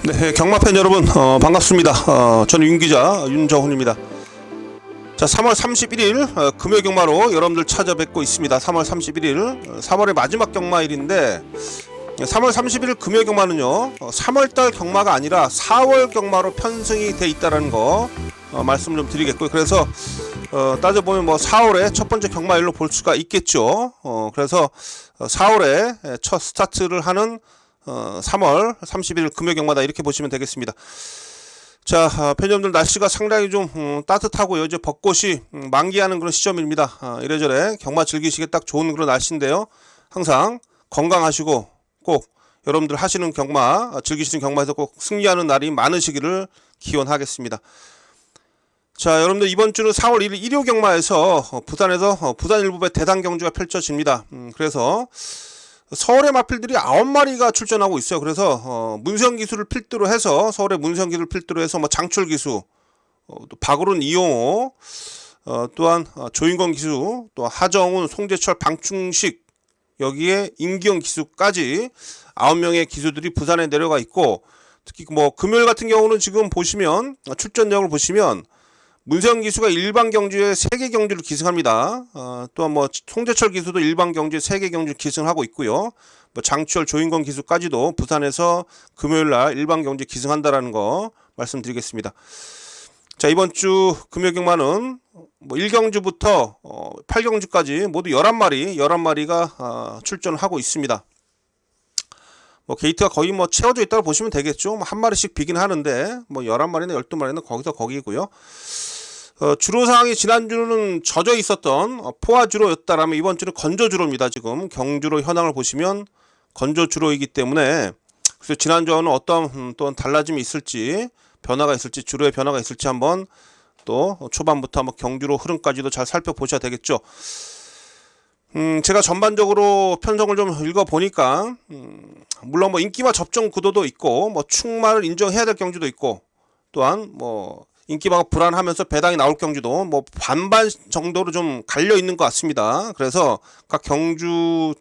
네, 경마팬 여러분 반갑습니다. 저는 윤기자 윤정훈입니다. 자, 3월 31일 금요 경마로 여러분들 찾아뵙고 있습니다. 3월 31일 3월의 마지막 경마일인데 3월 31일 금요 경마는요 3월달 경마가 아니라 4월 경마로 편성이 돼 있다라는 거 말씀 좀 드리겠고요. 그래서 따져보면 뭐 4월에 첫 번째 경마일로 볼 수가 있겠죠. 그래서 4월에 첫 스타트를 하는 3월 30일 금요 경마다 이렇게 보시면 되겠습니다. 자, 팬여러분들 날씨가 상당히 좀 따뜻하고요. 이제 벚꽃이 만개하는 그런 시점입니다. 이래저래 경마 즐기시기에 딱 좋은 그런 날씨인데요. 항상 건강하시고 꼭 여러분들 하시는 경마, 즐기시는 경마에서 꼭 승리하는 날이 많으시기를 기원하겠습니다. 자, 여러분들 이번 주는 4월 1일 일요 경마에서 부산에서 부산 일부배 대단 경주가 펼쳐집니다. 그래서 서울의 마필들이 9마리가 출전하고 있어요. 그래서 문세영 기수를 필두로 해서 서울의 문세영 기수를 필두로 해서 뭐 장출 기수, 또 박오른 이용호, 또한 조인권 기수, 또 하정훈, 송재철, 방충식, 여기에 임기영 기수까지 9명의 기수들이 부산에 내려가 있고, 특히 뭐 금요일 같은 경우는 지금 보시면 출전력을 보시면 문세영 기수가 일반 경주에 3개 경주를 기승합니다. 또한 뭐 송재철 기수도 일반 경주에 3개 경주를 기승하고 있고요. 뭐 장추열, 조인권 기수까지도 부산에서 금요일 날 일반 경주에 기승한다라는 거 말씀드리겠습니다. 자, 이번 주 금요 경마는 뭐 1경주부터 8경주까지 모두 11마리가 출전을 하고 있습니다. 뭐 게이트가 거의 뭐 채워져 있다고 보시면 되겠죠. 뭐 한 마리씩 비긴 하는데 뭐 11마리나 12마리는 거기서 거기고요. 주로 상황이 지난주는 젖어 있었던 포화주로였다라면 이번 주는 건조주로입니다. 지금 경주로 현황을 보시면 건조주로이기 때문에 그래서 지난주와는 어떤 또 달라짐이 있을지, 변화가 있을지, 주로의 변화가 있을지 한번 또 초반부터 한번 경주로 흐름까지도 잘 살펴보셔야 되겠죠. 제가 전반적으로 편성을 좀 읽어보니까 물론 뭐 인기와 접종 구도도 있고 뭐 충마를 인정해야 될 경주도 있고, 또한 뭐 인기마가 불안하면서 배당이 나올 경주도 뭐 반반 정도로 좀 갈려 있는 것 같습니다. 그래서 각 경주별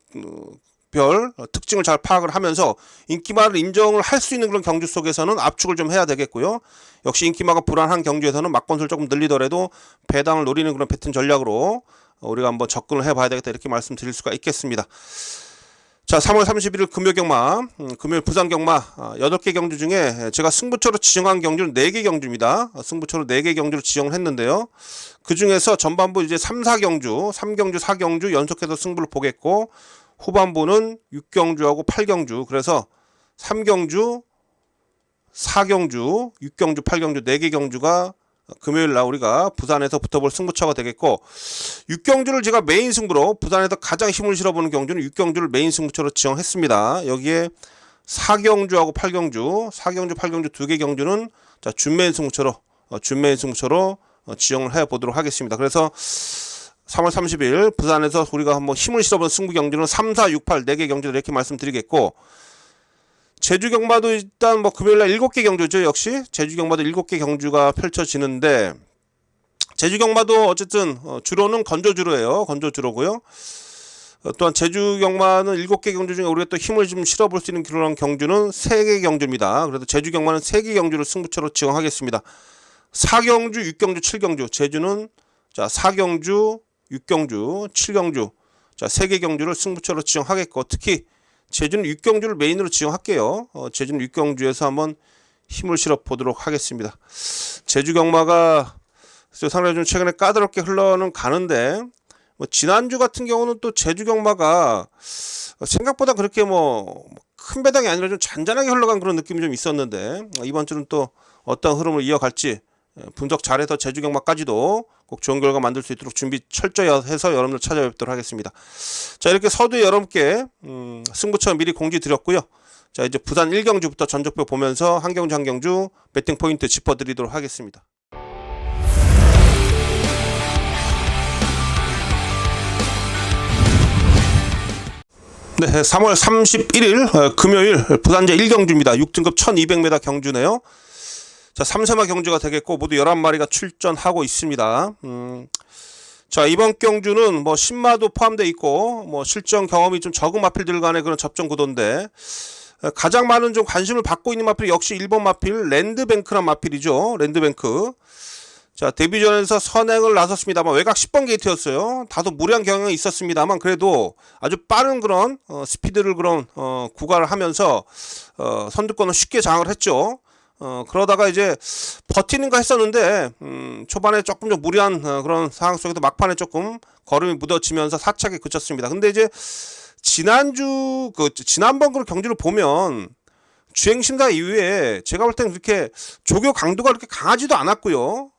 특징을 잘 파악을 하면서 인기마를 인정을 할 수 있는 그런 경주 속에서는 압축을 좀 해야 되겠고요. 역시 인기마가 불안한 경주에서는 막건수를 조금 늘리더라도 배당을 노리는 그런 패턴 전략으로 우리가 한번 접근을 해봐야 되겠다, 이렇게 말씀드릴 수가 있겠습니다. 자, 3월 31일 금요 경마, 금요일 부산 경마 8개 경주 중에 제가 승부처로 지정한 경주는 4개 경주입니다. 승부처로 4개 경주를 지정을 했는데요. 그 중에서 전반부 이제 3, 4경주, 3경주, 4경주 연속해서 승부를 보겠고, 후반부는 6경주하고 8경주, 그래서 3경주, 4경주, 6경주, 8경주 4개 경주가 금요일 날 우리가 부산에서 붙어볼 승부처가 되겠고, 6경주를 제가 메인 승부로 부산에서 가장 힘을 실어보는 경주는 6경주를 메인 승부처로 지정했습니다. 여기에 4경주하고 8경주, 4경주, 8경주 2개 경주는 자, 준메인 승부처로 지정을 해보도록 하겠습니다. 그래서 3월 30일 부산에서 우리가 한번 힘을 실어보는 승부 경주는 3, 4, 6, 8 4개 경주를 이렇게 말씀드리겠고, 제주 경마도 일단 뭐 금요일날 7개 경주죠. 역시 제주 경마도 7개 경주가 펼쳐지는데, 제주 경마도 어쨌든 주로는 건조주로예요. 건조주로고요. 또한 제주 경마는 7개 경주 중에 우리가 또 힘을 좀 실어볼 수 있는 그런 경주는 3개 경주입니다. 그래서 제주 경마는 3개 경주를 승부처로 지정하겠습니다. 4경주, 6경주, 7경주. 제주는 자 4경주, 6경주, 7경주. 자 3개 경주를 승부처로 지정하겠고, 특히 제주는 6경주를 메인으로 지정할게요. 제주는 6경주에서 한번 힘을 실어 보도록 하겠습니다. 제주 경마가 상당히 좀 최근에 까다롭게 흘러는 가는데, 뭐 지난주 같은 경우는 또 제주 경마가 생각보다 그렇게 뭐 큰 배당이 아니라 좀 잔잔하게 흘러간 그런 느낌이 좀 있었는데, 이번 주는 또 어떤 흐름을 이어갈지 분석 잘해서 제주 경마까지도 꼭 좋은 결과 만들 수 있도록 준비 철저히 해서 여러분들 찾아뵙도록 하겠습니다. 자, 이렇게 서두에 여러분께 승부처 미리 공지 드렸고요. 자, 이제 부산 1경주부터 전적표 보면서 한 경주 한 경주 배팅 포인트 짚어드리도록 하겠습니다. 네, 3월 31일 금요일 부산제 1경주입니다. 6등급 1200m 경주네요. 자, 3세마 경주가 되겠고 모두 11마리가 출전하고 있습니다. 자, 이번 경주는 뭐 신마도 포함되어 있고 뭐 실전 경험이 좀 적은 마필들 간의 그런 접전 구도인데, 가장 많은 좀 관심을 받고 있는 마필 역시 1번 마필 랜드뱅크란 마필이죠. 랜드뱅크. 자, 데뷔전에서 선행을 나섰습니다만 외곽 10번 게이트였어요. 다소 무리한 경향이 있었습니다만 그래도 아주 빠른 그런 스피드를 그런 구가를 하면서 선두권을 쉽게 장악을 했죠. 그러다가 이제 버티는가 했었는데 초반에 조금 좀 무리한 그런 상황 속에서 막판에 조금 걸음이 묻어지면서 사착에 그쳤습니다. 근데 이제 지난번 그 경기를 보면 주행 심사 이후에 제가 볼 때는 그렇게 조교 강도가 그렇게 강하지도 않았고요.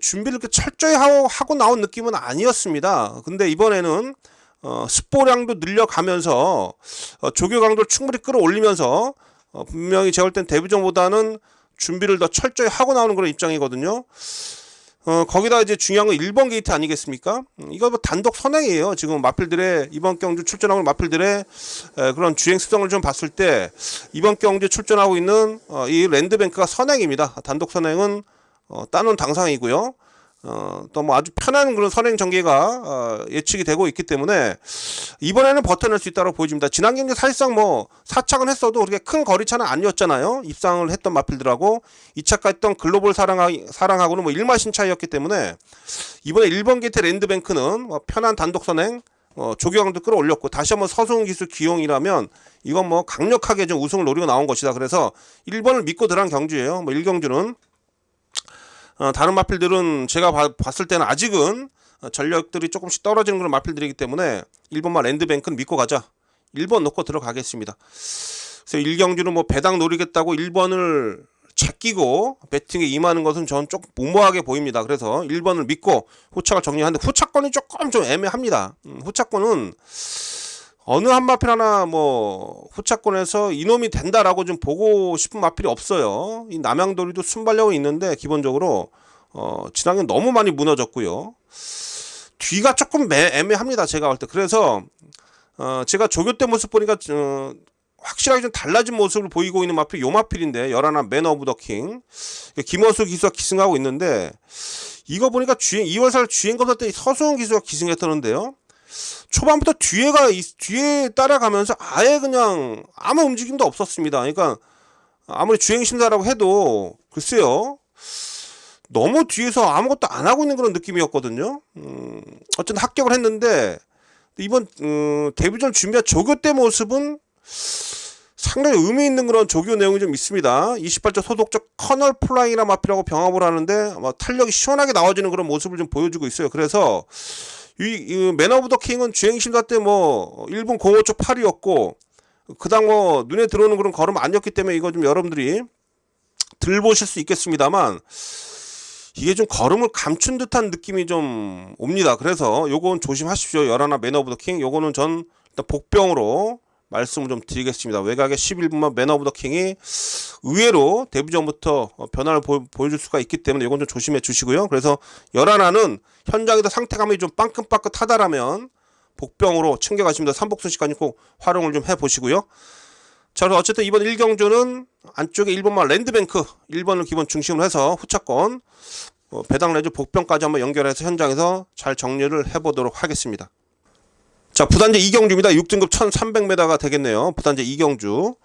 준비를 이렇게 철저히 하고 나온 느낌은 아니었습니다. 근데 이번에는 스포량도 늘려가면서 조교 강도를 충분히 끌어올리면서 분명히 제가 볼 땐 데뷔전보다는 준비를 더 철저히 하고 나오는 그런 입장이거든요. 거기다 이제 중요한 건 1번 게이트 아니겠습니까? 이거 뭐 단독 선행이에요. 지금 마필들의 이번 경주 출전하고 있는 마필들의 그런 주행 습성을 좀 봤을 때 이번 경주 출전하고 있는 이 랜드뱅크가 선행입니다. 단독 선행은 따놓은 당상이고요. 또 뭐 아주 편한 그런 선행 전개가 예측이 되고 있기 때문에 이번에는 버텨낼 수 있다고 보여집니다. 지난 경기 사실상 뭐 4착은 했어도 그렇게 큰 거리차는 아니었잖아요. 입상을 했던 마필들하고 2차가 했던 글로벌 사랑하고는 뭐 1마신 차이였기 때문에 이번에 1번 게이트 랜드뱅크는 뭐 편한 단독 선행 조교강도 끌어올렸고 다시 한번 서승훈 기수 기용이라면 이건 뭐 강력하게 좀 우승을 노리고 나온 것이다. 그래서 1번을 믿고 들어간 경주예요. 뭐 1경주는 다른 마필들은 제가 봤을 때는 아직은 전력들이 조금씩 떨어지는 그런 마필들이기 때문에 1번만 랜드뱅크는 믿고 가자. 1번 놓고 들어가겠습니다. 그래서 1경주는 뭐 배당 노리겠다고 1번을 제끼고 배팅에 임하는 것은 저는 조금 무모하게 보입니다. 그래서 1번을 믿고 후착을 정리하는데 후착권이 조금 좀 애매합니다. 후착권은 어느 한 마필 하나 뭐 후차권에서 이놈이 된다라고 좀 보고 싶은 마필이 없어요. 이 남양도리도 순발력은 있는데 기본적으로 지난해 너무 많이 무너졌고요. 뒤가 조금 애매합니다. 제가 볼 때. 그래서 제가 조교 때 모습 보니까 확실하게 좀 달라진 모습을 보이고 있는 마필이 요 마필인데 11 맨 오브 더 킹 김원수 기수가 기승하고 있는데 이거 보니까 2월달 주행검사 때 서승훈 기수가 기승했다는데요. 초반부터 뒤에 따라가면서 아예 그냥 아무 움직임도 없었습니다. 그러니까 아무리 주행심사라고 해도 글쎄요 너무 뒤에서 아무것도 안 하고 있는 그런 느낌이었거든요. 어쨌든 합격을 했는데 이번 데뷔전 준비한 조교 때 모습은 상당히 의미 있는 그런 조교 내용이 좀 있습니다. 28조 소속적 커널 플라잉이나 마피라고 병합을 하는데 탄력이 시원하게 나와지는 그런 모습을 좀 보여주고 있어요. 그래서 이 맨 오브 더 킹은 주행심사 때 뭐 1분 05초 8이었고 그당 뭐 눈에 들어오는 그런 걸음 아니었기 때문에 이거 좀 여러분들이 들 보실 수 있겠습니다만 이게 좀 걸음을 감춘 듯한 느낌이 좀 옵니다. 그래서 요건 조심하십시오. 11 맨 오브 더 킹 요거는 전 일단 복병으로 말씀을 좀 드리겠습니다. 외곽에 11분만 맨 오브 더 킹이 의외로 데뷔전부터 변화를 보여줄 수가 있기 때문에 이건 좀 조심해 주시고요. 그래서 11는 현장에서 상태감이 좀 빵긋빵긋하다라면 복병으로 챙겨가십니다. 삼복순식까지 꼭 활용을 좀 해보시고요. 자, 그래서 어쨌든 이번 1경주는 안쪽에 1번만 랜드뱅크 1번을 기본 중심으로 해서 후차권 배당 내주 복병까지 한번 연결해서 현장에서 잘 정리를 해보도록 하겠습니다. 자, 부단제 2경주입니다. 6등급 1300m가 되겠네요. 부단제 2경주.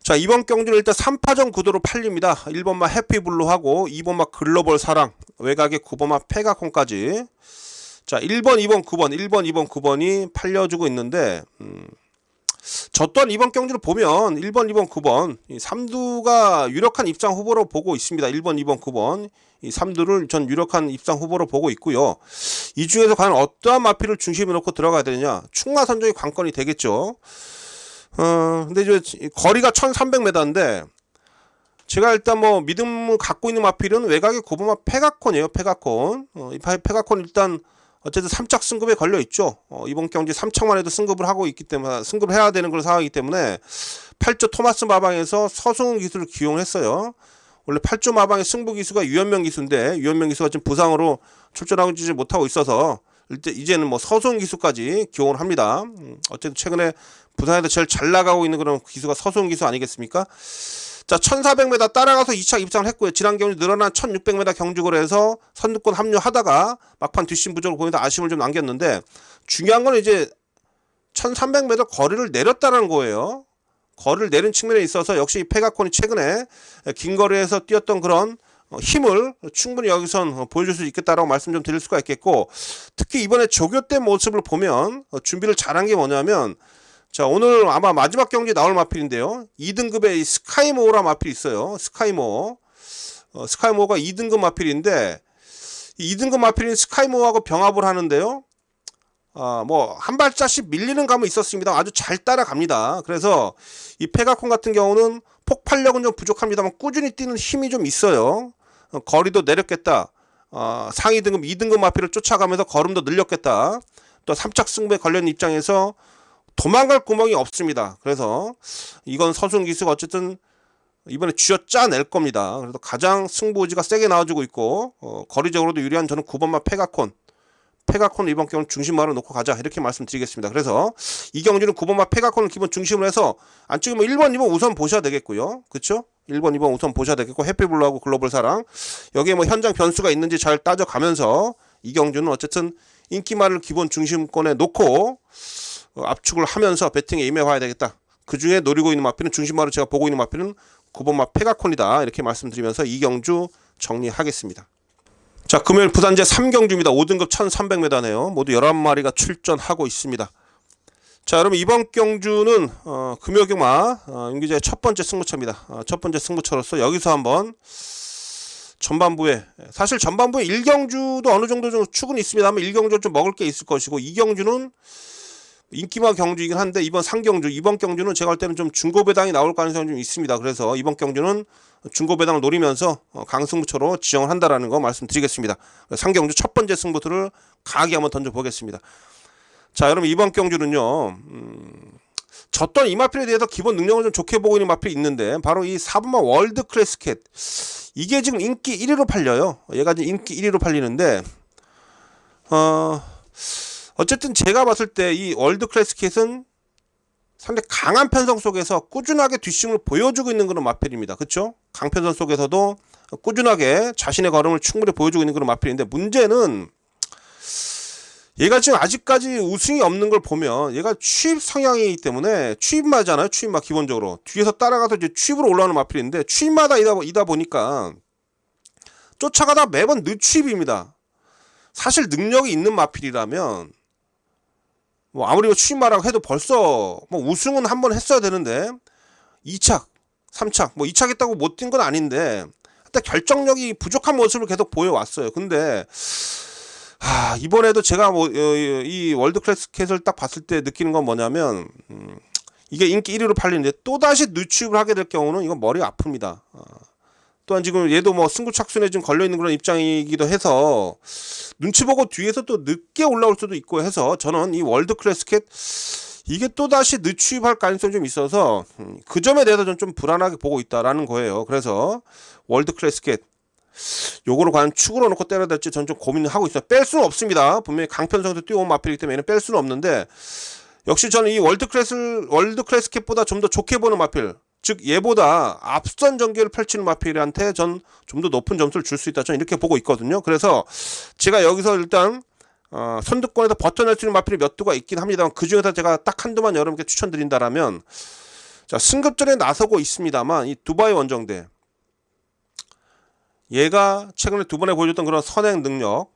자, 이번 경주는 일단 3파전 구도로 팔립니다. 1번마 해피블루하고 2번마 글로벌 사랑, 외곽에 9번마 페가콘까지. 자, 1번, 2번, 9번, 1번, 2번, 9번이 팔려주고 있는데 저 또한 이번 경주를 보면 1번, 2번, 9번 이 3두가 유력한 입상 후보로 보고 있습니다. 1번, 2번, 9번 이 3두를 전 유력한 입상 후보로 보고 있고요. 이 중에서 과연 어떠한 마필을 중심에 놓고 들어가야 되느냐 충마 선정이 관건이 되겠죠. 근데 이제 거리가 1300m인데 제가 일단 뭐 믿음을 갖고 있는 마필은 외곽의 고부마 페가콘이에요. 페가콘. 이 페가콘 일단 어쨌든 3착 승급에 걸려 있죠. 이번 경기 3착만 해도 승급을 하고 있기 때문에 승급을 해야 되는 그런 상황이기 때문에 8조 토마스 마방에서 서승훈 기수를 기용했어요. 원래 8조 마방의 승부 기수가 유현명 기수인데 유현명 기수가 지금 부상으로 출전하지 못하고 있어서 이제는 뭐 서승훈 기수까지 기용을 합니다. 어쨌든 최근에 부산에서 제일 잘 나가고 있는 그런 기수가 서승훈 기수 아니겠습니까? 자, 1400m 따라가서 2차 입장을 했고요. 지난 경주 늘어난 1600m 경주거로 해서 선두권 합류하다가 막판 뒷심 부족을 보이다 아쉬움을 좀 남겼는데 중요한 건 이제 1300m 거리를 내렸다는 거예요. 거리를 내린 측면에 있어서 역시 페가콘이 최근에 긴 거리에서 뛰었던 그런 힘을 충분히 여기선 보여줄 수 있겠다라고 말씀 좀 드릴 수가 있겠고, 특히 이번에 조교대 모습을 보면 준비를 잘한 게 뭐냐면, 자, 오늘 아마 마지막 경기 나올 마필인데요. 2등급의 스카이모어라 마필이 있어요. 스카이모어. 스카이모어가 2등급 마필인데, 이 2등급 마필인 스카이모어하고 병합을 하는데요. 뭐 한 발자씩 밀리는 감은 있었습니다. 아주 잘 따라갑니다. 그래서 이 페가콘 같은 경우는 폭발력은 좀 부족합니다만 꾸준히 뛰는 힘이 좀 있어요. 거리도 내렸겠다. 상위 등급 2등급 마필을 쫓아가면서 걸음도 늘렸겠다. 또 3착 승부에 걸린 입장에서 도망갈 구멍이 없습니다. 그래서 이건 서순 기수가 어쨌든 이번에 쥐어 짜낼 겁니다. 그래서 가장 승부 의지가 세게 나와주고 있고, 거리적으로도 유리한 저는 9번마 페가콘 이번 경우는 중심마로 놓고 가자, 이렇게 말씀드리겠습니다. 그래서 이 경주는 9번마 페가콘을 기본 중심으로 해서 안 찍으면 1번, 2번 우선 보셔야 되겠고요. 그쵸? 1번, 2번 우선 보셔야 되겠고, 해피블루하고 글로벌 사랑, 여기에 뭐 현장 변수가 있는지 잘 따져가면서 이 경주는 어쨌든 인기말을 기본 중심권에 놓고 압축을 하면서 배팅에 임해봐야 되겠다. 그 중에 노리고 있는 마필은, 중심마로 제가 보고 있는 마필은 9번마 페가콘이다, 이렇게 말씀드리면서 이 경주 정리하겠습니다. 자, 금요일 부산제 3경주입니다. 5등급 1300m네요. 모두 11마리가 출전하고 있습니다. 자, 여러분 이번 경주는 금요경마 윤기자의 첫 번째 승부처입니다. 첫 번째 승부처로서 여기서 한번 전반부에, 사실 전반부에 1경주도 어느 정도 좀 축은 있습니다만 1경주는 좀 먹을 게 있을 것이고, 2경주는 인기마 경주이긴 한데 이번 경주는 제가 할 때는 좀 중고배당이 나올 가능성이 좀 있습니다. 그래서 이번 경주는 중고배당을 노리면서 강승부처로 지정을 한다라는 거 말씀드리겠습니다. 상경주 첫 번째 승부수를 강하게 한번 던져보겠습니다. 자, 여러분 이번 경주는요, 졌던 이 마필에 대해서 기본 능력을 좀 좋게 보고 있는 마필이 있는데, 바로 이 4번마 월드 클래스켓, 이게 지금 인기 1위로 팔려요. 얘가 지금 인기 1위로 팔리는데, 어쨌든 제가 봤을 때 이 월드 클래스켓은 상당히 강한 편성 속에서 꾸준하게 뒷심을 보여주고 있는 그런 마필입니다. 그렇죠? 강편성 속에서도 꾸준하게 자신의 걸음을 충분히 보여주고 있는 그런 마필인데, 문제는 얘가 지금 아직까지 우승이 없는 걸 보면 얘가 취입 성향이기 때문에, 취입마잖아요. 취입마 기본적으로 뒤에서 따라가서 이제 취입으로 올라오는 마필인데, 취입마다 이다 보니까 쫓아가다 매번 늦취입입니다. 사실 능력이 있는 마필이라면 뭐 아무리 취임마라고 해도 벌써 뭐 우승은 한번 했어야 되는데, 2착, 3착, 뭐 2착 했다고 못 뛴 건 아닌데 일단 결정력이 부족한 모습을 계속 보여왔어요. 근데 이번에도 제가 뭐 이 월드 클래스켓을 딱 봤을 때 느끼는 건 뭐냐면, 이게 인기 1위로 팔리는데 또다시 늦취입을 하게 될 경우는 이건 머리가 아픕니다. 또한 지금 얘도 뭐 승부착순에 좀 걸려있는 그런 입장이기도 해서 눈치 보고 뒤에서 또 늦게 올라올 수도 있고 해서, 저는 이 월드 클래스켓 이게 또다시 늦취입할 가능성이 좀 있어서 그 점에 대해서 좀 불안하게 보고 있다라는 거예요. 그래서 월드 클래스켓 요거를 과연 축으로 놓고 때려야 될지 저는 좀 고민을 하고 있어요. 뺄 수는 없습니다. 분명히 강편성에서 뛰어온 마필이기 때문에 얘는 뺄 수는 없는데, 역시 저는 이 월드 클래스켓보다 좀 더 좋게 보는 마필, 즉 얘보다 앞선 전개를 펼치는 마필한테 전 좀 더 높은 점수를 줄 수 있다, 저는 이렇게 보고 있거든요. 그래서 제가 여기서 일단 선두권에서 버텨낼 수 있는 마필이 몇 두가 있긴 합니다만, 그 중에서 제가 딱 한두만 여러분께 추천드린다라면, 자, 승급전에 나서고 있습니다만 이 두바이 원정대, 얘가 최근에 두 번에 보여줬던 그런 선행 능력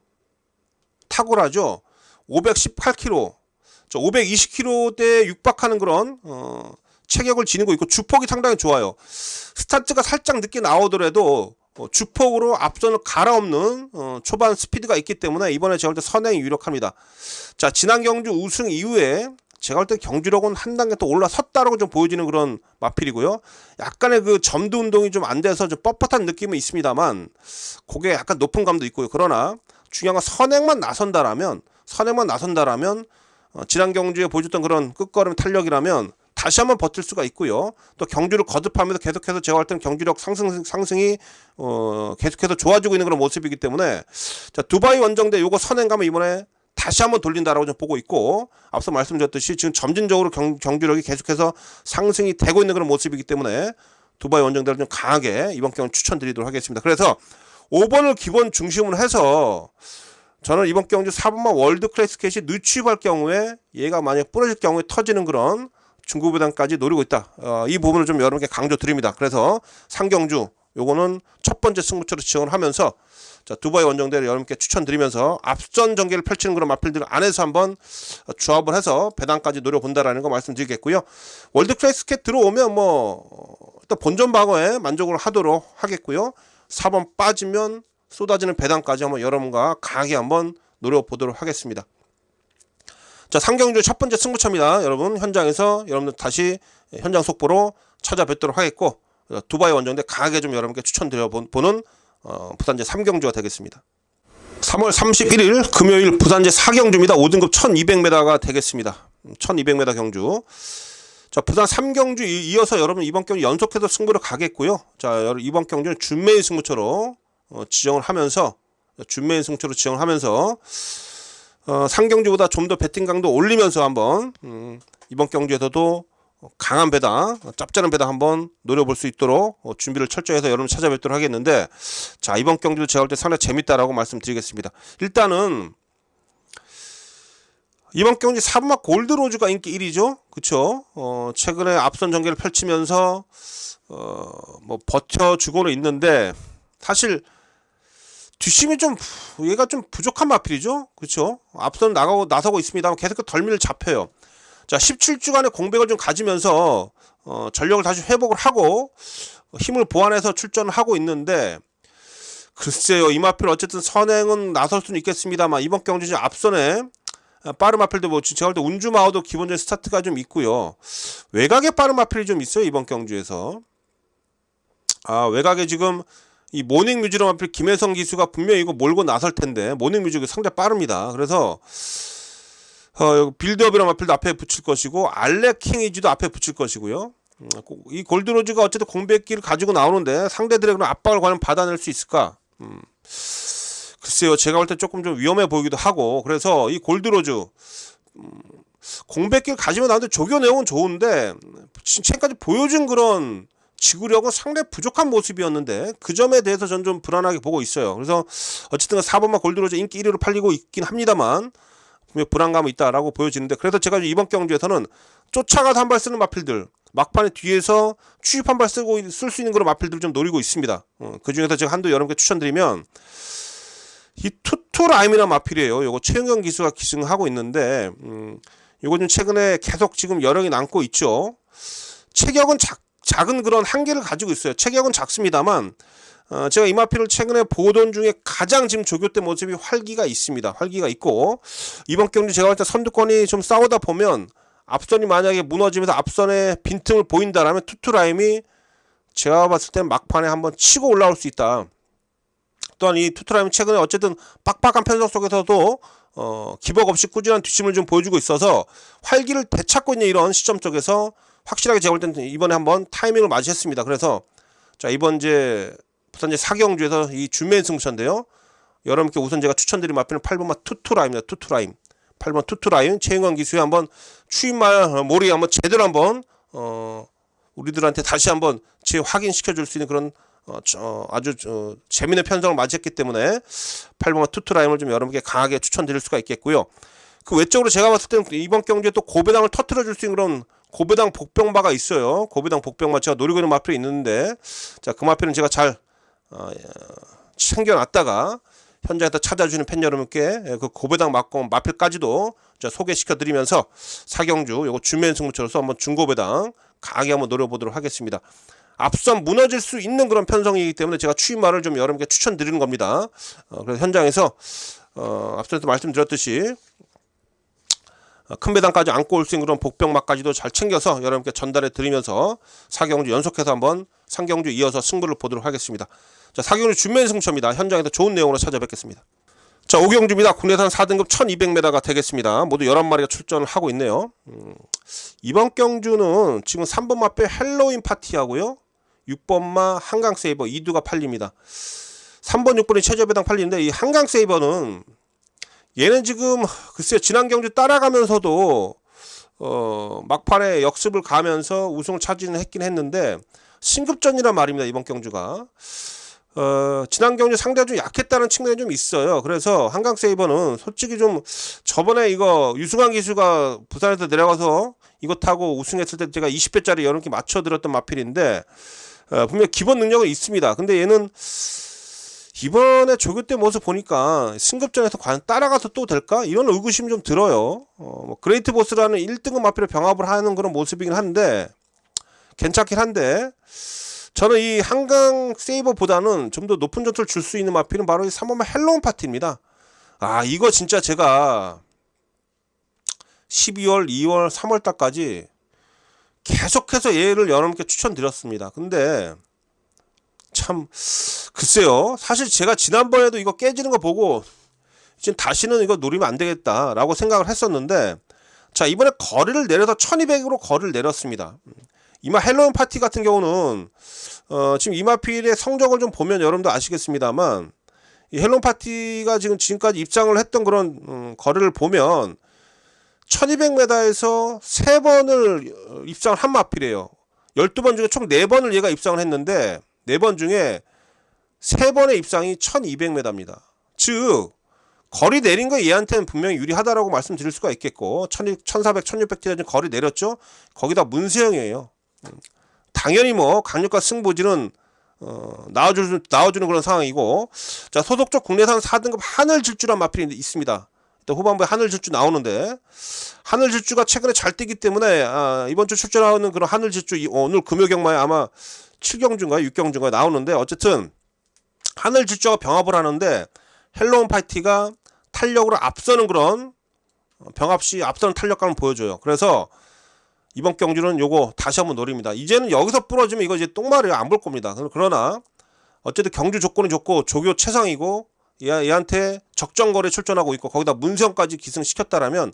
탁월하죠. 518km, 520km대에 육박하는 그런 체격을 지니고 있고, 주폭이 상당히 좋아요. 스타트가 살짝 늦게 나오더라도 주폭으로 앞선을 갈아엎는 초반 스피드가 있기 때문에 이번에 제가 볼 때 선행이 유력합니다. 자, 지난 경주 우승 이후에 제가 볼 때 경주력은 한 단계 또 올라섰다라고 좀 보여지는 그런 마필이고요. 약간의 그 점도 운동이 좀 안 돼서 좀 뻣뻣한 느낌은 있습니다만, 그게 약간 높은 감도 있고요. 그러나 중요한 건 선행만 나선다라면 지난 경주에 보여줬던 그런 끝걸음 탄력이라면 다시 한번 버틸 수가 있고요. 또 경주를 거듭하면서 계속해서 제가 할 때는 경주력 상승이 계속해서 좋아지고 있는 그런 모습이기 때문에, 자, 두바이 원정대 요거 선행감을 이번에 다시 한번 돌린다라고 좀 보고 있고, 앞서 말씀드렸듯이 지금 점진적으로 경주력이 계속해서 상승이 되고 있는 그런 모습이기 때문에 두바이 원정대를 좀 강하게 이번 경우 추천드리도록 하겠습니다. 그래서 5번을 기본 중심으로 해서 저는 이번 경주 4번만 월드 클래스켓이 늦취입할 경우에, 얘가 만약 부러질 경우에 터지는 그런 중고배당까지 노리고 있다. 이 부분을 좀 여러분께 강조드립니다. 그래서 상경주 요거는 첫 번째 승부처로 지정을 하면서 자, 두바이 원정대를 여러분께 추천드리면서 앞선 전개를 펼치는 그런 마필들 안에서 한번 조합을 해서 배당까지 노려본다라는 거 말씀드리겠고요. 월드클래스켓 들어오면 일단 본전 방어에 만족을 하도록 하겠고요. 4번 빠지면 쏟아지는 배당까지 한번 여러분과 강하게 한번 노려보도록 하겠습니다. 자, 상경주 첫 번째 승부처입니다. 여러분 현장에서 여러분들 다시 현장 속보로 찾아뵙도록 하겠고, 두바이 원정대 강하게 좀 여러분께 추천드려보는 부산제 3경주가 되겠습니다. 3월 31일 금요일 부산제 4경주입니다. 5등급 1200m가 되겠습니다. 1200m 경주. 자, 부산 3경주 이어서 여러분 이번 경주 연속해서 승부를 가겠고요. 자, 여러분 이번 경주는 준메인 승부처로 지정을 하면서 상경주보다 좀 더 배팅 강도 올리면서 한번 이번 경주에서도 강한 배당, 짭짤한 배당 한번 노려볼 수 있도록 준비를 철저히 해서 여러분 찾아뵙도록 하겠는데, 자, 이번 경주도 제가 볼 때 상당히 재밌다라고 말씀드리겠습니다. 일단은 이번 경주 4번마 골드로즈가 인기 1위죠. 그쵸? 최근에 앞선 전개를 펼치면서 버텨주고는 있는데, 사실 뒷심이 얘가 좀 부족한 마필이죠. 그쵸? 앞선 나서고 있습니다만 계속 덜미를 잡혀요. 자, 17주간의 공백을 좀 가지면서 전력을 다시 회복을 하고 힘을 보완해서 출전을 하고 있는데, 글쎄요, 이 마필 어쨌든 선행은 나설 수는 있겠습니다만 이번 경주 앞선에 빠른 마필도 제가 볼 때 운주마오도 기본적인 스타트가 좀 있고요. 외곽에 빠른 마필이 좀 있어요, 이번 경주에서. 외곽에 지금 이 모닝뮤즈로 마필 김혜성 기수가 분명히 이거 몰고 나설 텐데, 모닝뮤즈가 상당히 빠릅니다. 그래서 빌드업이란 마필도 앞에 붙일 것이고, 알렉킹이지도 앞에 붙일 것이고요. 이 골드로즈가 어쨌든 공백기를 가지고 나오는데 상대들의 그런 압박을 과연 받아낼 수 있을까? 글쎄요, 제가 볼 때 조금 좀 위험해 보이기도 하고, 그래서 이 골드로즈 공백기를 가지고 나오는데 조교 내용은 좋은데 지금까지 보여준 그런 지구력은 상당히 부족한 모습이었는데, 그 점에 대해서 전 좀 불안하게 보고 있어요. 그래서 어쨌든 4번마 골드로즈 인기 1위로 팔리고 있긴 합니다만 불안감이 있다라고 보여지는데, 그래서 제가 이번 경주에서는 쫓아가서 한 발 쓰는 마필들, 막판에 뒤에서 추입 한 발 쓸 수 있는 그런 마필들을 좀 노리고 있습니다. 그 중에서 제가 한두 여러분께 추천드리면 이 투투라임이라는 마필이에요. 요거 최은경 기수가 기승하고 있는데, 요거 좀 최근에 계속 지금 여력이 남고 있죠. 체격은 작은 그런 한계를 가지고 있어요. 체격은 작습니다만 제가 이 마필을 최근에 보던 중에 가장 지금 조교 때 모습이 활기가 있습니다. 활기가 있고, 이번 경주 제가 볼 때 선두권이 좀 싸우다 보면 앞선이 만약에 무너지면서 앞선에 빈틈을 보인다라면 투투라임이 제가 봤을 때 막판에 한번 치고 올라올 수 있다. 또한 이 투투라임이 최근에 어쨌든 빡빡한 편성 속에서도 기복 없이 꾸준한 뒷심을 좀 보여주고 있어서 활기를 되찾고 있는 이런 시점 쪽에서 확실하게 제가 볼 때는 이번에 한번 타이밍을 맞이했습니다. 그래서 자, 이번 부산제 4경주에서 이 준메인 승부처인데요, 여러분께 우선 제가 추천드린 마필은 8번마 투투라임입니다. 투투라임, 8번 투투라임 최은광 기수의 한번 추임말 몰이 한번 제대로 한번 우리들한테 다시 한번 재확인시켜 줄 수 있는 그런 아주 재미있는 편성을 맞이했기 때문에 8번마 투투라임을 좀 여러분께 강하게 추천드릴 수가 있겠고요. 그 외적으로 제가 봤을 때는 이번 경기에 또 고배당을 터트려 줄 수 있는 그런 고배당 복병마가 있어요. 고배당 복병마 제가 노리고 있는 마필이 있는데, 자, 그 마필은 제가 잘 챙겨놨다가 현장에서 찾아주는 팬 여러분께 그 고배당 마필까지도 소개시켜드리면서 4경주 요거 준메인 승부처로서 한번 중고배당 강하게 한번 노려보도록 하겠습니다. 앞선 무너질 수 있는 그런 편성이기 때문에 제가 추임말을 좀 여러분께 추천드리는 겁니다. 그래서 현장에서 앞서서 말씀드렸듯이 큰 배당까지 안고 올 수 있는 그런 복병막까지도 잘 챙겨서 여러분께 전달해 드리면서 4경주 연속해서 한번 3경주 이어서 승부를 보도록 하겠습니다. 자, 4경주 준메인 승부처입니다. 현장에서 좋은 내용으로 찾아뵙겠습니다. 자, 5경주입니다. 국내산 4등급 1200m가 되겠습니다. 모두 11마리가 출전을 하고 있네요. 이번 경주는 지금 3번 마필 헬로윈 파티하고요, 6번마 한강세이버 2두가 팔립니다. 3번 6번이 최저배당 팔리는데, 이 한강세이버는 얘는 지금 글쎄요, 지난 경주 따라가면서도 막판에 역습을 가면서 우승을 차지는 했긴 했는데 신급전이란 말입니다. 이번 경주가 지난 경주 상대가 좀 약했다는 측면이 좀 있어요. 그래서 한강세이버는 솔직히 좀 저번에 이거 유승환 기수가 부산에서 내려가서 이거 타고 우승했을 때 제가 20배짜리 여러 개 맞춰드렸던 마필인데 분명 기본 능력은 있습니다. 근데 얘는 이번에 조교 때 모습 보니까 승급전에서 과연 따라가서 또 될까? 이런 의구심이 좀 들어요. 뭐 그레이트 보스라는 1등급 마필을 병합을 하는 그런 모습이긴 한데 괜찮긴 한데 저는 이 한강 세이버보다는 좀 더 높은 전투를 줄 수 있는 마필은 바로 이 3번마 헬로운 파티입니다. 아 이거 진짜 제가 12월, 2월, 3월 달까지 계속해서 얘를 여러분께 추천드렸습니다. 근데 참 글쎄요. 사실 제가 지난번에도 이거 깨지는 거 보고 지금 다시는 이거 노리면 안 되겠다라고 생각을 했었는데 자 이번에 거리를 내려서 1200으로 거리를 내렸습니다. 이마 헬로운 파티 같은 경우는 지금 이마필의 성적을 좀 보면 여러분도 아시겠습니다만 이 헬로운 파티가 지금까지 입장을 했던 그런 거리를 보면 1200m에서 3번을 입장을 한 마필이에요. 12번 중에 총 4번을 얘가 입장을 했는데 4번 중에 3번의 입장이 1200m입니다. 즉 거리 내린 거 얘한테는 분명히 유리하다라고 말씀드릴 수가 있겠고 1400, 1600m 거리 내렸죠. 거기다 문세영이에요. 당연히 뭐 강력과 승부지는 나와주는 그런 상황이고 자 소속적 국내산 4등급 하늘질주란 마필이 있습니다. 또 후반부에 하늘질주 나오는데 하늘질주가 최근에 잘 뛰기 때문에 이번 주 출전하는 그런 하늘질주 오늘 금요경마에 아마 7경주인가요 6경주인가요 나오는데 어쨌든 하늘질주가 병합을 하는데 헬로운 파이티가 탄력으로 앞서는 그런 병합시 앞서는 탄력감을 보여줘요. 그래서 이번 경주는 요거 다시 한번 노립니다. 이제는 여기서 부러지면 이거 이제 똥말이에요. 안 볼 겁니다. 그러나 어쨌든 경주 조건이 좋고 조교 최상이고 얘한테 적정거리에 출전하고 있고 거기다 문세영까지 기승시켰다라면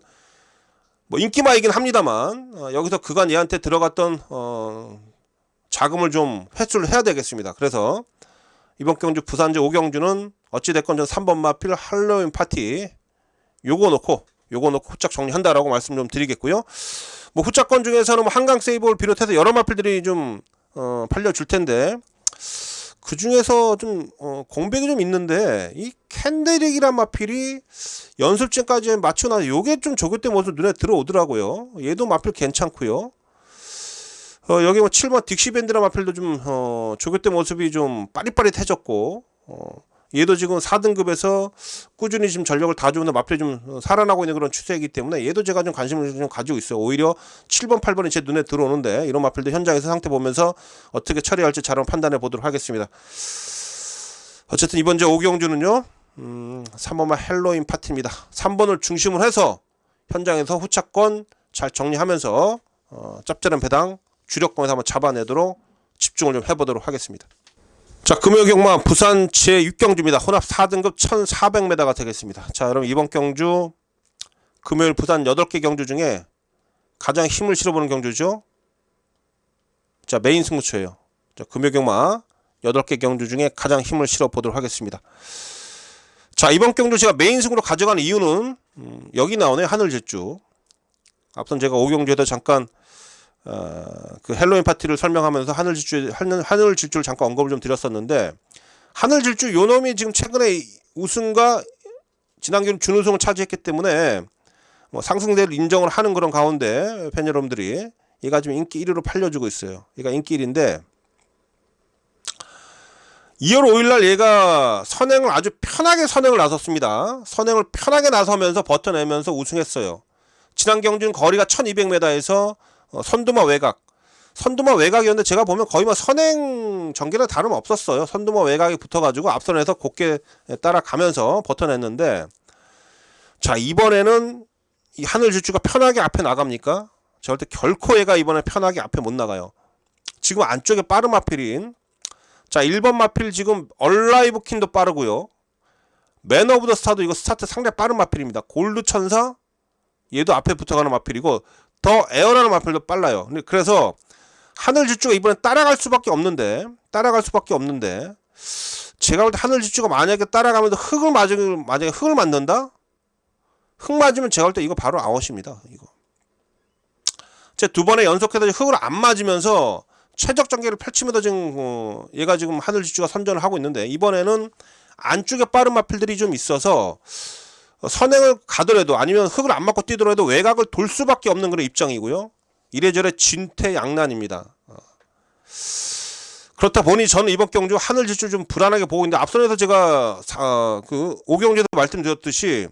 뭐 인기마이긴 합니다만 여기서 그간 얘한테 들어갔던 자금을 좀 회수를 해야 되겠습니다. 그래서 이번 경주 부산제 5경주는 어찌됐건 전 3번 마필 할로윈 파티 요거 놓고 후짝 정리한다라고 말씀 좀 드리겠고요. 뭐 후짝권 중에서는 뭐 한강 세이버를 비롯해서 여러 마필들이 좀 팔려줄 텐데 그 중에서 좀 공백이 좀 있는데 이 캔데릭이란 마필이 연습증까지 맞춰놔서 요게 좀 조교 때 모습 눈에 들어오더라고요. 얘도 마필 괜찮고요. 여기 뭐 7번 딕시밴드란 마필도 좀 조교 때 모습이 좀 빠릿빠릿해졌고 얘도 지금 4등급에서 꾸준히 지금 전력을 다 주면서 마필이 좀 살아나고 있는 그런 추세이기 때문에 얘도 제가 좀 관심을 좀 가지고 있어요. 오히려 7번, 8번이 제 눈에 들어오는데 이런 마필도 현장에서 상태 보면서 어떻게 처리할지 잘 판단해 보도록 하겠습니다. 어쨌든 이번 주 5경주는요 3번만 헬로윈 파티입니다. 3번을 중심으로 해서 현장에서 후차권 잘 정리하면서 짭짤한 배당 주력권에서 한번 잡아내도록 집중을 좀 해보도록 하겠습니다. 자 금요경마 부산 제6경주입니다. 혼합 4등급 1400m가 되겠습니다. 자 여러분 이번 경주 금요일 부산 8개 경주 중에 가장 힘을 실어보는 경주죠. 자 메인 승부처예요. 자 금요경마 8개 경주 중에 가장 힘을 실어보도록 하겠습니다. 자 이번 경주 제가 메인 승부로 가져가는 이유는 여기 나오네요. 하늘질주. 앞선 제가 5경주에도 잠깐 그 헬로윈 파티를 설명하면서 하늘질주를 잠깐 언급을 좀 드렸었는데 하늘질주 요놈이 지금 최근에 우승과 지난 경주 준우승을 차지했기 때문에 뭐 상승세를 인정을 하는 그런 가운데 팬 여러분들이 얘가 지금 인기 1위로 팔려주고 있어요. 얘가 인기 1위인데 2월 5일날 얘가 선행을 아주 편하게 선행을 나섰습니다. 선행을 편하게 나서면서 버텨내면서 우승했어요. 지난 경주는 거리가 1200m에서 선두마 외곽이었는데 제가 보면 거의 뭐 선행 전개는 다름 없었어요. 선두마 외곽에 붙어가지고 앞선에서 곱게 따라가면서 버텨냈는데 자 이번에는 이 하늘질주가 편하게 앞에 나갑니까? 절대 결코 얘가 이번에 편하게 앞에 못 나가요. 지금 안쪽에 빠른 마필인 자 1번 마필 지금 얼라이브 킨도 빠르고요. 맨 오브 더 스타도 이거 스타트 상당히 빠른 마필입니다. 골드 천사 얘도 앞에 붙어가는 마필이고 더 에어라는 마필도 빨라요. 그래서 하늘질주가 이번에 따라갈 수밖에 없는데 제가 볼 때 하늘질주가 만약에 따라가면서 만약에 흙을 맞는다? 흙 맞으면 제가 볼 때 이거 바로 아웃입니다. 이거 제 2번에 연속해서 흙을 안 맞으면서 최적 전개를 펼치면서 지금 얘가 지금 하늘지주가 선전을 하고 있는데, 이번에는 안쪽에 빠른 마필들이 좀 있어서 선행을 가더라도 아니면 흙을 안 맞고 뛰더라도 외곽을 돌 수밖에 없는 그런 입장이고요. 이래저래 진퇴양난입니다. 그렇다 보니 저는 이번 경주 하늘지주 좀 불안하게 보고 있는데, 앞선에서 제가 그 5경주에서 말씀드렸듯이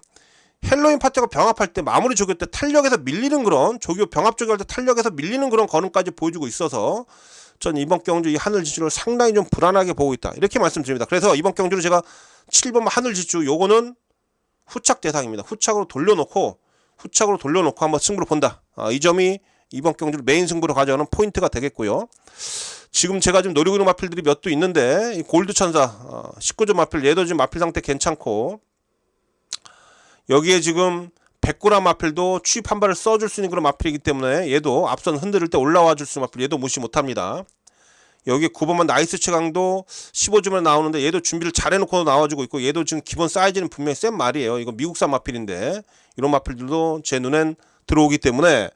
헬로윈 파트가 병합할 때 마무리 조교 때 탄력에서 밀리는 그런 조교 병합 조교할 때 탄력에서 밀리는 그런 걸음까지 보여주고 있어서 전 이번 경주 이 하늘지주를 상당히 좀 불안하게 보고 있다, 이렇게 말씀드립니다. 그래서 이번 경주는 제가 7번 하늘지주 요거는 후착 대상입니다. 후착으로 돌려놓고 한번 승부를 본다. 이 점이 이번 경주를 메인 승부로 가져가는 포인트가 되겠고요. 지금 제가 지금 노리고 있는 마필들이 몇 도 있는데, 이 골드 천사 19점 마필, 얘도 지금 마필 상태 괜찮고, 여기에 지금 백구라 마필도 추입 한 발을 써줄 수 있는 그런 마필이기 때문에 얘도 앞선 흔들을 때 올라와 줄 수 있는 마필, 얘도 무시 못합니다. 여기 9번만 나이스 최강도 15점에 나오는데 얘도 준비를 잘 해놓고 나와주고 있고, 얘도 지금 기본 사이즈는 분명히 센 말이에요. 이거 미국산 마필인데 이런 마필들도 제 눈엔 들어오기 때문에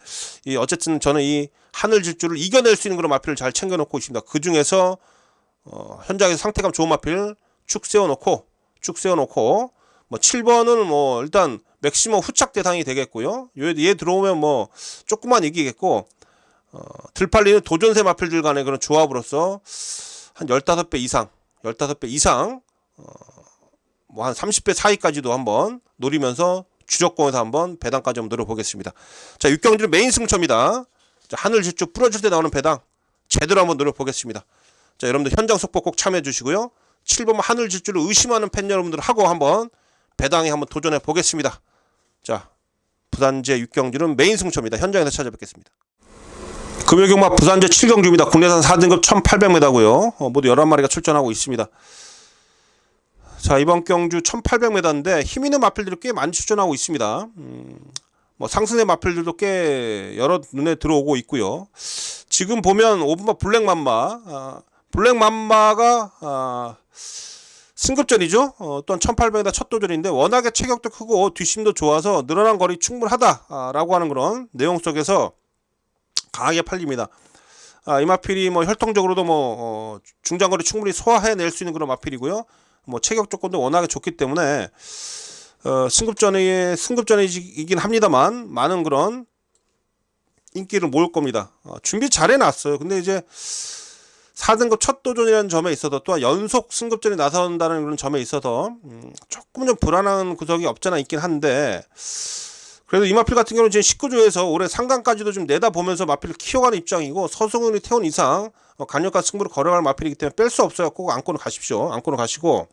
어쨌든 저는 이 하늘질주를 이겨낼 수 있는 그런 마필을 잘 챙겨놓고 있습니다. 그 중에서 현장에서 상태감 좋은 마필 축 세워놓고 뭐 7번은 뭐 일단 맥시멈 후착 대상이 되겠고요. 얘 들어오면 뭐 조금만 이기겠고, 들팔리는 도전세 마필들 간의 그런 조합으로서 한 15배 이상 뭐 한 30배 사이까지도 한번 노리면서 주력공에서 한번 배당까지 한번 노려보겠습니다. 자, 6경주는 메인 승처입니다. 자, 하늘질주 부러질 때 나오는 배당 제대로 한번 노려보겠습니다. 자, 여러분들 현장 속보 꼭 참여해 주시고요. 7번 하늘질주를 의심하는 팬 여러분들 하고 한번 배당에 한번 도전해 보겠습니다. 자, 부산제 6경주는 메인 승처입니다. 현장에서 찾아뵙겠습니다. 금요경마 부산제 7경주입니다. 국내산 4등급 1800m고요. 모두 11마리가 출전하고 있습니다. 자, 이번 경주 1800m인데 힘 있는 마필들이 꽤 많이 출전하고 있습니다. 뭐 상승의 마필들도 꽤 여러 눈에 들어오고 있고요. 지금 보면 5번마 블랙맘마가 승급전이죠. 또한 1800m 첫 도전인데 워낙에 체격도 크고 뒷심도 좋아서 늘어난 거리 충분하다라고 하는 그런 내용 속에서 강하게 팔립니다. 이 마필이 뭐 혈통적으로도 뭐 중장거리 충분히 소화해낼 수 있는 그런 마필이고요. 뭐 체격 조건도 워낙에 좋기 때문에 승급전이긴 합니다만 많은 그런 인기를 모을 겁니다. 준비 잘 해놨어요. 근데 이제 4등급 첫 도전이라는 점에 있어서, 또한 연속 승급전이 나선다는 그런 점에 있어서 조금 좀 불안한 구석이 없잖아 있긴 한데, 그래도 이 마필 같은 경우는 지금 19조에서 올해 상강까지도 좀 내다보면서 마필을 키워가는 입장이고, 서승훈이 태운 이상 강력한 승부를 걸어갈 마필이기 때문에 뺄 수 없어요. 꼭 안고는 가십시오. 안고는 가시고,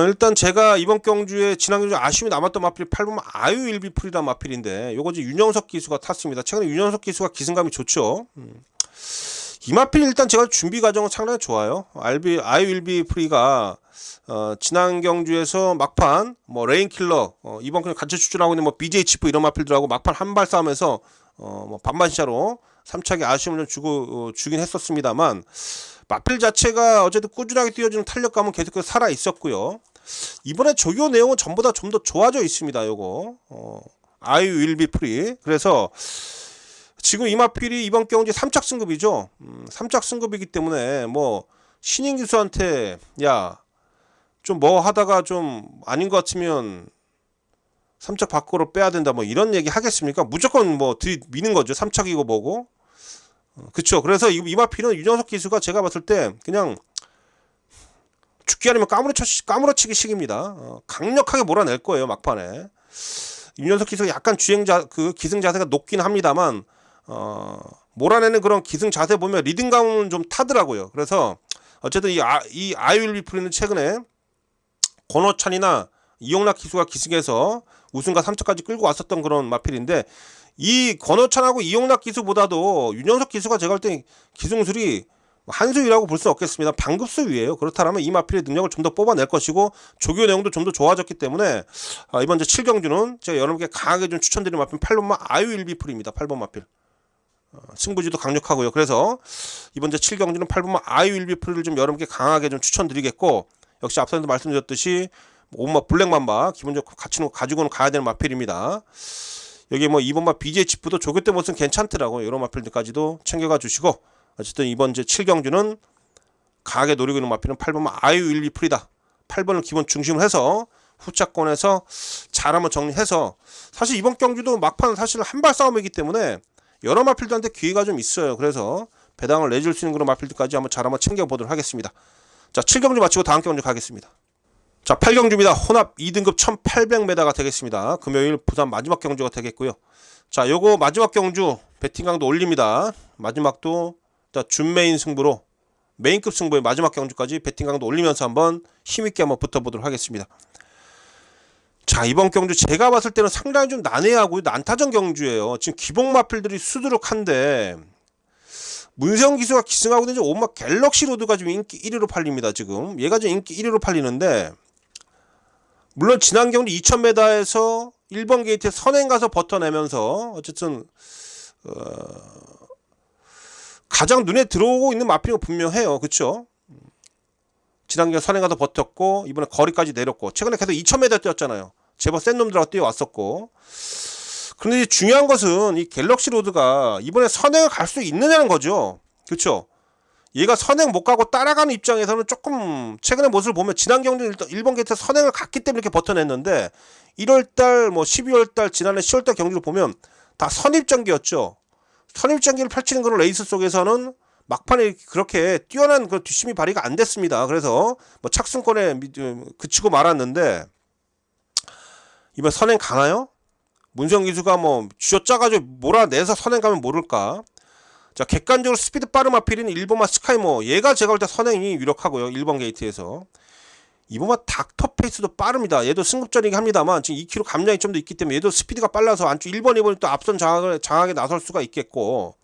일단 제가 이번 경주에 지난 경주에 아쉬움이 남았던 마필이 8번 아유 일비풀이라는 마필인데, 요거 이제 윤영석 기수가 탔습니다. 최근에 윤영석 기수가 기승감이 좋죠. 이 마필 일단 제가 준비 과정은 상당히 좋아요. 아유 일비풀이가 지난 경주에서 막판 뭐 레인킬러 이번 경주 같이 출전하고 있는 뭐 BJ 치프 이런 마필들하고 막판 한발 싸움에서 뭐 반반시자로 3차기 아쉬움을 좀 주긴 했었습니다만, 마필 자체가 어쨌든 꾸준하게 뛰어주는 탄력감은 계속해서 살아 있었고요. 이번에 조교 내용은 전보다 좀 더 좋아져 있습니다. 요거 아유 일비 프리. 그래서 지금 이 마필이 이번 경주 3착 승급이죠. 3착 승급이기 때문에 뭐 신인 기수한테 야 좀 뭐 하다가 좀 아닌 것 같으면 3착 밖으로 빼야 된다 뭐 이런 얘기 하겠습니까? 무조건 뭐 미는 거죠. 3착이고 뭐고. 그쵸. 그래서 이 마필은 윤영석 기수가 제가 봤을 때 그냥 죽기 아니면 까무러치기 식입니다. 강력하게 몰아낼 거예요, 막판에. 윤영석 기수가 약간 기승 자세가 높긴 합니다만, 몰아내는 그런 기승 자세 보면 리듬감은 좀 타더라고요. 그래서 어쨌든 이 아유일비프리는 최근에 권호찬이나 이용락 기수가 기승해서 우승과 3차까지 끌고 왔었던 그런 마필인데, 이 권호찬하고 이용락 기수보다도 윤영석 기수가 제가 볼 때 기승술이 한 수위라고 볼 수는 없겠습니다. 반급수 위에요. 그렇다면 이 마필의 능력을 좀 더 뽑아낼 것이고, 조교 내용도 좀 더 좋아졌기 때문에 이번 제 7경주는 제가 여러분께 강하게 좀 추천드리는 마필 8번마 아유일비풀입니다. 8번 마필. 승부지도 강력하고요. 그래서 이번 제 7경주는 8번마 아유일비풀을 좀 여러분께 강하게 좀 추천드리겠고, 역시 앞서도 말씀드렸듯이 5번마 블랙맘바 기본적으로 가지고는 가야 되는 마필입니다. 여기 뭐 2번마 BJ 치프도 조교 때 모습 괜찮더라고요. 이런 마필들까지도 챙겨가 주시고, 어쨌든 이번 이제 7경주는 강하게 노리고 있는 마필은 8번마 아유 1, 2 풀이다. 8번을 기본 중심으로 해서 후차권에서 잘 한번 정리해서, 사실 이번 경주도 막판은 사실 한발 싸움이기 때문에 여러 마필들한테 기회가 좀 있어요. 그래서 배당을 내줄 수 있는 그런 마필들까지 한번 잘 한번 챙겨보도록 하겠습니다. 자, 7경주 마치고 다음 경주 가겠습니다. 자, 8경주입니다. 혼합 2등급 1800m가 되겠습니다. 금요일 부산 마지막 경주가 되겠고요. 자, 요거 마지막 경주 배팅강도 올립니다. 마지막도 준메인 승부로, 메인급 승부의 마지막 경주까지 배팅강도 올리면서 한번 힘있게 한번 붙어보도록 하겠습니다. 자, 이번 경주 제가 봤을 때는 상당히 좀 난해하고 난타전 경주예요. 지금 기복 마필들이 수두룩한데 문세영 기수가 기승하고 있는 5마 갤럭시 로드가 지금 인기 1위로 팔립니다. 지금 얘가 지금 인기 1위로 팔리는데, 물론 지난 경주 2000m에서 1번 게이트에 선행 가서 버텨내면서 어쨌든 가장 눈에 들어오고 있는 마필이 분명해요. 그쵸? 지난 경주 선행 가서 버텼고, 이번에 거리까지 내렸고, 최근에 계속 2000m 뛰었잖아요. 제법 센 놈들하고 뛰어왔었고. 그런데 이제 중요한 것은 이 갤럭시 로드가 이번에 선행을 갈 수 있느냐는 거죠. 그쵸? 얘가 선행 못 가고 따라가는 입장에서는 조금, 최근의 모습을 보면 지난 경주 1번 게이트 선행을 갔기 때문에 이렇게 버텨냈는데, 1월달 뭐 12월달 지난해 10월달 경주를 보면 다 선입전기였죠. 선입전기를 펼치는 그런 레이스 속에서는 막판에 그렇게 뛰어난 그 뒷심이 발휘가 안 됐습니다. 그래서 뭐 착승권에 그치고 말았는데, 이번 선행 가나요? 문세영 기수가 뭐 쥐어짜가지고 몰아내서 선행 가면 모를까. 자, 객관적으로 스피드 빠른 마필인 1번마 스카이모, 얘가 제가 볼 때 선행이 유력하고요. 1번 게이트에서 2번마 닥터 페이스도 빠릅니다. 얘도 승급전이긴 합니다만 지금 2km 감량이 좀 더 있기 때문에 얘도 스피드가 빨라서 안쪽 1번, 2번이 또 앞선 장악에 나설 수가 있겠고,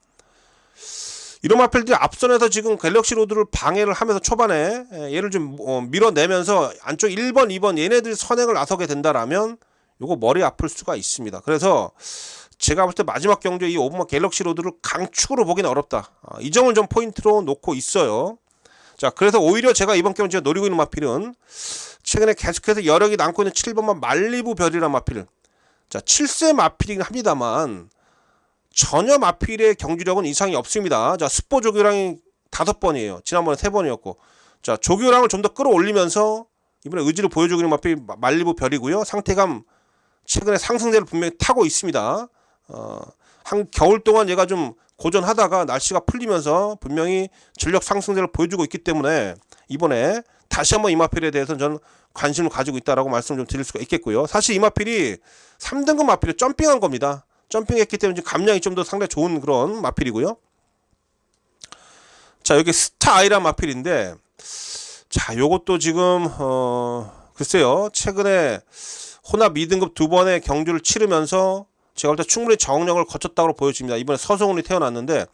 이런 마필들이 앞선에서 지금 갤럭시 로드를 방해를 하면서 초반에 얘를 좀 밀어내면서 안쪽 1번, 2번 얘네들이 선행을 나서게 된다라면 요거 머리 아플 수가 있습니다. 그래서 제가 볼 때 마지막 경주에 이 5번마 갤럭시 로드를 강축으로 보기는 어렵다. 이 점을 좀 포인트로 놓고 있어요. 자, 그래서 오히려 제가 이번 경주에 노리고 있는 마필은 최근에 계속해서 여력이 남고 있는 7번마 말리부 별이라는 마필. 자, 7세 마필이긴 합니다만 전혀 마필의 경주력은 이상이 없습니다. 자, 스포 조교랑이 5번이에요. 지난번에 3번이었고. 자, 조교랑을 좀 더 끌어올리면서 이번에 의지를 보여주고 있는 마필 말리부 별이고요. 상태감 최근에 상승세를 분명히 타고 있습니다. 한 겨울 동안 얘가 좀 고전하다가 날씨가 풀리면서 분명히 전력 상승세를 보여주고 있기 때문에 이번에 다시 한번 이 마필에 대해서는 저는 관심을 가지고 있다라고 말씀을 좀 드릴 수가 있겠고요. 사실 이 마필이 3등급 마필이 점핑한 겁니다. 점핑했기 때문에 지금 감량이 좀 더 상당히 좋은 그런 마필이고요. 자, 여기 스타 아이란 마필인데, 자, 요것도 지금 글쎄요, 최근에 혼합 2등급 2번의 경주를 치르면서 제가 볼 때 충분히 정력을 거쳤다고 보여집니다. 이번에 서성훈이 태어났는데,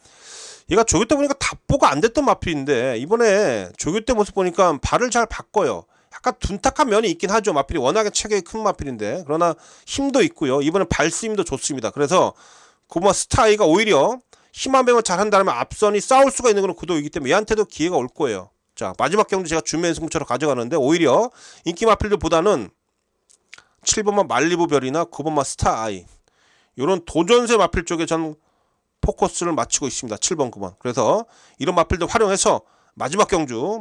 얘가 조교 때 보니까 답보가 안 됐던 마필인데 이번에 조교 때 모습 보니까 발을 잘 바꿔요. 약간 둔탁한 면이 있긴 하죠. 마필이 워낙에 체격이 큰 마필인데, 그러나 힘도 있고요. 이번엔 발스힘도 좋습니다. 그래서 고마 스타이가 오히려 힘 한 배만 잘 한다면 앞선이 싸울 수가 있는 그런 구도이기 때문에 얘한테도 기회가 올 거예요. 자, 마지막 경주 제가 준면 승부처럼 가져가는데, 오히려 인기 마필들보다는 7번마 말리부 별이나 9번마 스타 아이, 이런 도전세 마필 쪽에 전 포커스를 맞추고 있습니다. 7번, 9번. 그래서 이런 마필들 활용해서 마지막 경주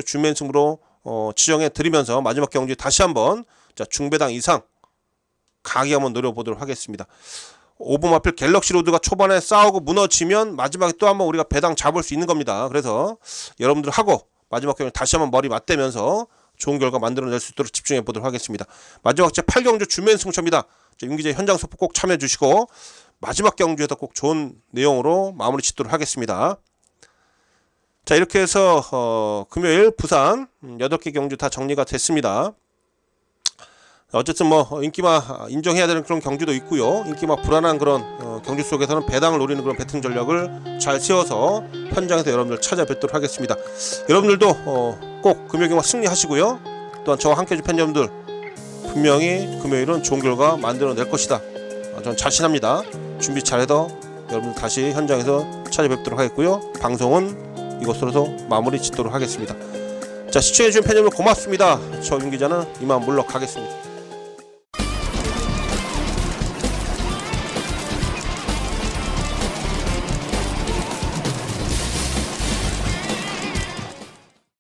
준면 승부로 지정해 드리면서 마지막 경주 다시 한번 중배당 이상 강하게 한번 노려보도록 하겠습니다. 5번 마필 갤럭시 로드가 초반에 싸우고 무너지면 마지막에 또 한번 우리가 배당 잡을 수 있는 겁니다. 그래서 여러분들 하고 마지막 경주 다시 한번 머리 맞대면서 좋은 결과 만들어낼 수 있도록 집중해 보도록 하겠습니다. 마지막 제 8경주 준면 승부처입니다. 윤기재 현장 속보 꼭 참여해 주시고 마지막 경주에서 꼭 좋은 내용으로 마무리 짓도록 하겠습니다. 자, 이렇게 해서 금요일 부산 8개 경주 다 정리가 됐습니다. 어쨌든 뭐 인기마 인정해야 되는 그런 경주도 있고요. 인기마 불안한 그런 경주 속에서는 배당을 노리는 그런 배팅 전략을 잘 세워서 현장에서 여러분들 찾아뵙도록 하겠습니다. 여러분들도 꼭 금요일 경마 승리하시고요. 또한 저와 함께 해준 팬여러분들 분명히 금요일은 좋은 결과 만들어낼 것이다. 저는 자신합니다. 준비 잘해서 여러분들 다시 현장에서 찾아뵙도록 하겠고요. 방송은 이것으로서 마무리 짓도록 하겠습니다. 자, 시청해주신 팬여러분 고맙습니다. 저 윤 기자는 이만 물러가겠습니다.